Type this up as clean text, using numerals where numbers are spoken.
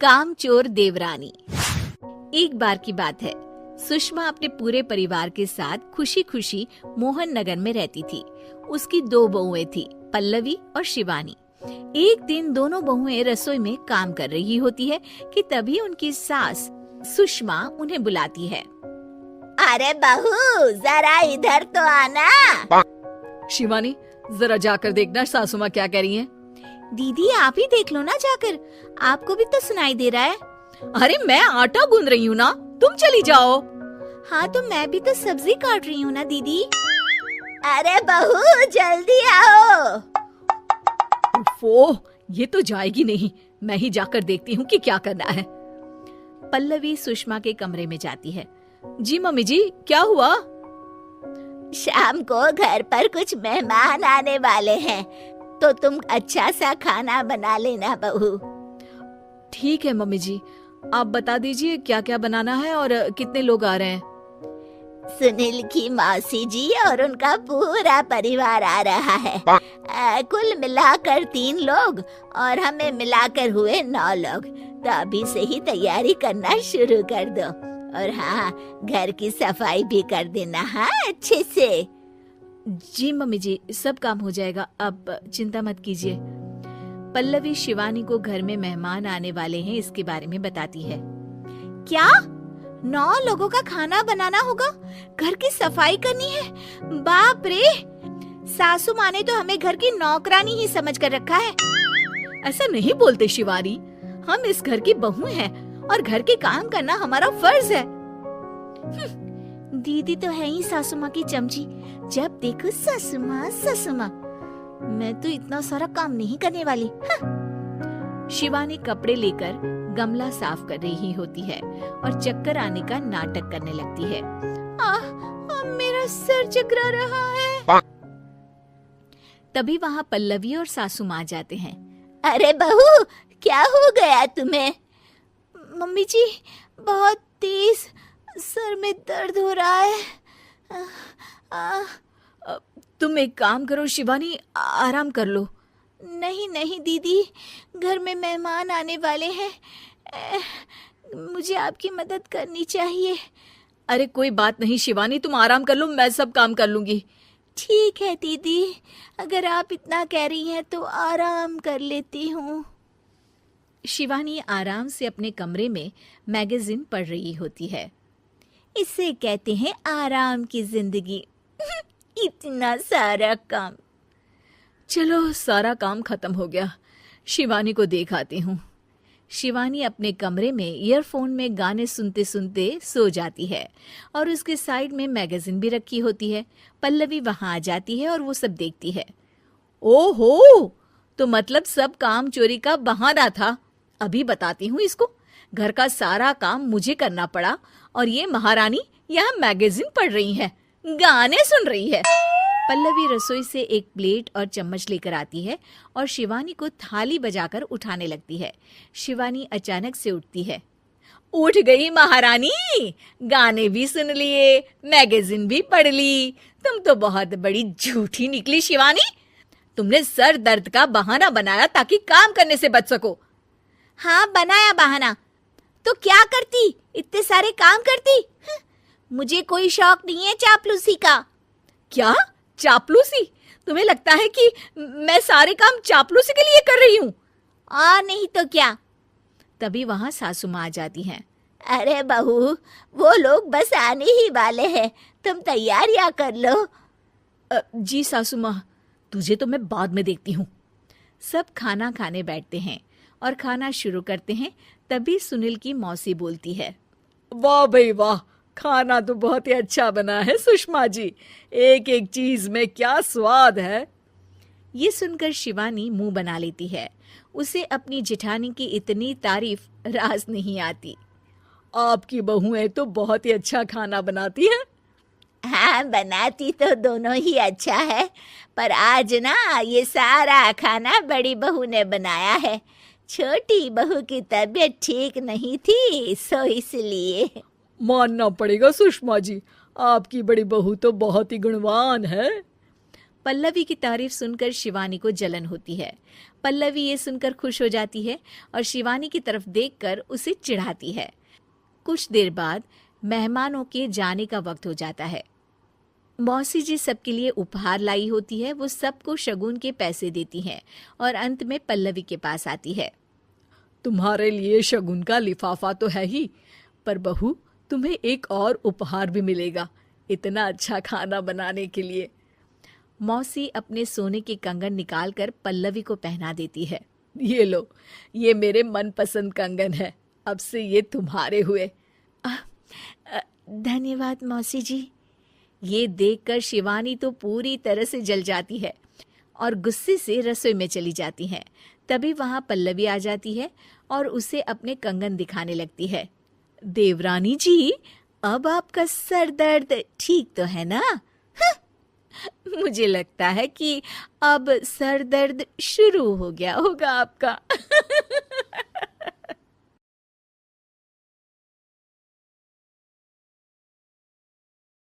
कामचोर देवरानी। एक बार की बात है, सुषमा अपने पूरे परिवार के साथ खुशी खुशी मोहन नगर में रहती थी। उसकी 2 बहुएं थी, पल्लवी और शिवानी। एक दिन दोनों बहुएं रसोई में काम कर रही होती है कि तभी उनकी सास सुषमा उन्हें बुलाती है। अरे बहू, जरा इधर तो आना। शिवानी, जरा जाकर देखना सासू माँ क्या कह रही हैं। दीदी आप ही देख लो ना जाकर, आपको भी तो सुनाई दे रहा है। अरे मैं आटा गूंद रही हूँ ना, तुम चली जाओ। हाँ तो मैं भी तो सब्जी काट रही हूँ ना दीदी। अरे बहू जल्दी आओ। ओह, ये तो जाएगी नहीं, मैं ही जाकर देखती हूँ कि क्या करना है। पल्लवी सुषमा के कमरे में जाती है। जी मम्मी जी, क्या हुआ? शाम को घर पर कुछ मेहमान आने वाले हैं, तो तुम अच्छा सा खाना बना लेना बहू। ठीक है मम्मी जी, आप बता दीजिए क्या क्या बनाना है और कितने लोग आ रहे हैं। सुनील की मौसी जी और उनका पूरा परिवार आ रहा है। कुल मिलाकर 3 लोग और हमें मिलाकर हुए 9 लोग। तो अभी से ही तैयारी करना शुरू कर दो। और हाँ, घर की सफाई भी कर देना, हाँ अच्छे से। जी मम्मी जी, सब काम हो जाएगा, आप चिंता मत कीजिए। पल्लवी शिवानी को घर में मेहमान आने वाले हैं इसके बारे में बताती है। क्या 9 लोगों का खाना बनाना होगा, घर की सफाई करनी है? बाप रे, सासू माँ ने तो हमें घर की नौकरानी ही समझ कर रखा है। ऐसा नहीं बोलते शिवानी, हम इस घर की बहू हैं और घर के काम करना हमारा फर्ज है। दीदी तो है ही सासू माँ की चमची, जब देखो सासू माँ सासू माँ। मैं तो इतना सारा काम नहीं करने वाली। शिवानी कपड़े लेकर गमला साफ कर रही होती है और चक्कर आने का नाटक करने लगती है। मेरा सर चकरा रहा है। तभी वहाँ पल्लवी और सासू माँ जाते हैं। अरे बहू, क्या हो गया तुम्हें? मम्मी जी, बहुत तेज सर में दर्द हो रहा है। तुम एक काम करो शिवानी, आराम कर लो। नहीं नहीं दीदी, घर में मेहमान आने वाले हैं, मुझे आपकी मदद करनी चाहिए। अरे कोई बात नहीं शिवानी, तुम आराम कर लो, मैं सब काम कर लूंगी। ठीक है दीदी, अगर आप इतना कह रही हैं तो आराम कर लेती हूँ। शिवानी आराम से अपने कमरे में मैगजीन पढ़ रही होती है। इसे कहते हैं आराम की जिंदगी। इतना सारा काम। चलो, सारा काम खत्म हो गया, शिवानी को देख आती हूँ। शिवानी अपने कमरे में ईयरफोन में गाने सुनते सुनते सो जाती है और उसके साइड में मैगजीन भी रखी होती है। पल्लवी वहां आ जाती है और वो सब देखती है। ओहो, तो मतलब सब काम चोरी का बहाना था। अभी बताती हूँ इसको। घर का सारा काम मुझे करना पड़ा और ये महारानी यहाँ मैगजीन पढ़ रही है, गाने सुन रही है। पल्लवी रसोई से एक प्लेट और चम्मच लेकर आती है और शिवानी को थाली बजाकर उठाने लगती है। शिवानी अचानक से उठती है। उठ गई महारानी, गाने भी सुन लिए, मैगजीन भी पढ़ ली। तुम तो बहुत बड़ी झूठी निकली शिवानी। तुमने सर दर्द का बहाना बनाया ताकि काम करने से बच सको। हाँ बनाया बहाना, तो क्या करती, इतने सारे काम करती। मुझे कोई शौक नहीं है चापलूसी का। क्या चापलूसी? तुम्हें लगता है कि मैं सारे काम चापलूसी के लिए कर रही हूँ? नहीं तो क्या। तभी वहाँ सासू माँ आ जाती हैं। अरे बहू, वो लोग बस आने ही वाले हैं, तुम तैयारियां कर लो। जी सासू माँ, तुझे तो मैं बाद में देखती हूँ। सब खाना खाने बैठते हैं और खाना शुरू करते हैं। तभी सुनील की मौसी बोलती है। वाह भाई वाह, खाना तो बहुत ही अच्छा बना है सुषमा जी, एक एक चीज में क्या स्वाद है। ये सुनकर शिवानी मुंह बना लेती है। उसे अपनी जेठानी की इतनी तारीफ रास नहीं आती। आपकी बहुएं तो बहुत ही अच्छा खाना बनाती हैं। हाँ बनाती तो दोनों ही अच्छा है, पर आज ना ये सारा खाना बड़ी बहू ने बनाया है। छोटी बहू की तबीयत ठीक नहीं थी, सो इसलिए। मानना पड़ेगा सुषमा जी, आपकी बड़ी बहू तो बहुत ही गुणवान है। पल्लवी की तारीफ सुनकर शिवानी को जलन होती है। पल्लवी ये सुनकर खुश हो जाती है और शिवानी की तरफ देखकर उसे चिढ़ाती है। कुछ देर बाद मेहमानों के जाने का वक्त हो जाता है। मौसी जी सबके लिए उपहार लाई होती है। वो सबको शगुन के पैसे देती हैं और अंत में पल्लवी के पास आती है। तुम्हारे लिए शगुन का लिफाफा तो है ही, पर बहू तुम्हें एक और उपहार भी मिलेगा इतना अच्छा खाना बनाने के लिए। मौसी अपने सोने के कंगन निकालकर पल्लवी को पहना देती है। ये लो, ये मेरे मनपसंद कंगन है, अब से ये तुम्हारे हुए। धन्यवाद मौसी जी। ये देखकर शिवानी तो पूरी तरह से जल जाती है और गुस्से से रसोई में चली जाती है। तभी वहां पल्लवी आ जाती है और उसे अपने कंगन दिखाने लगती है। देवरानी जी, अब आपका सर दर्द ठीक तो है ना? मुझे लगता है कि अब सर दर्द शुरू हो गया होगा आपका।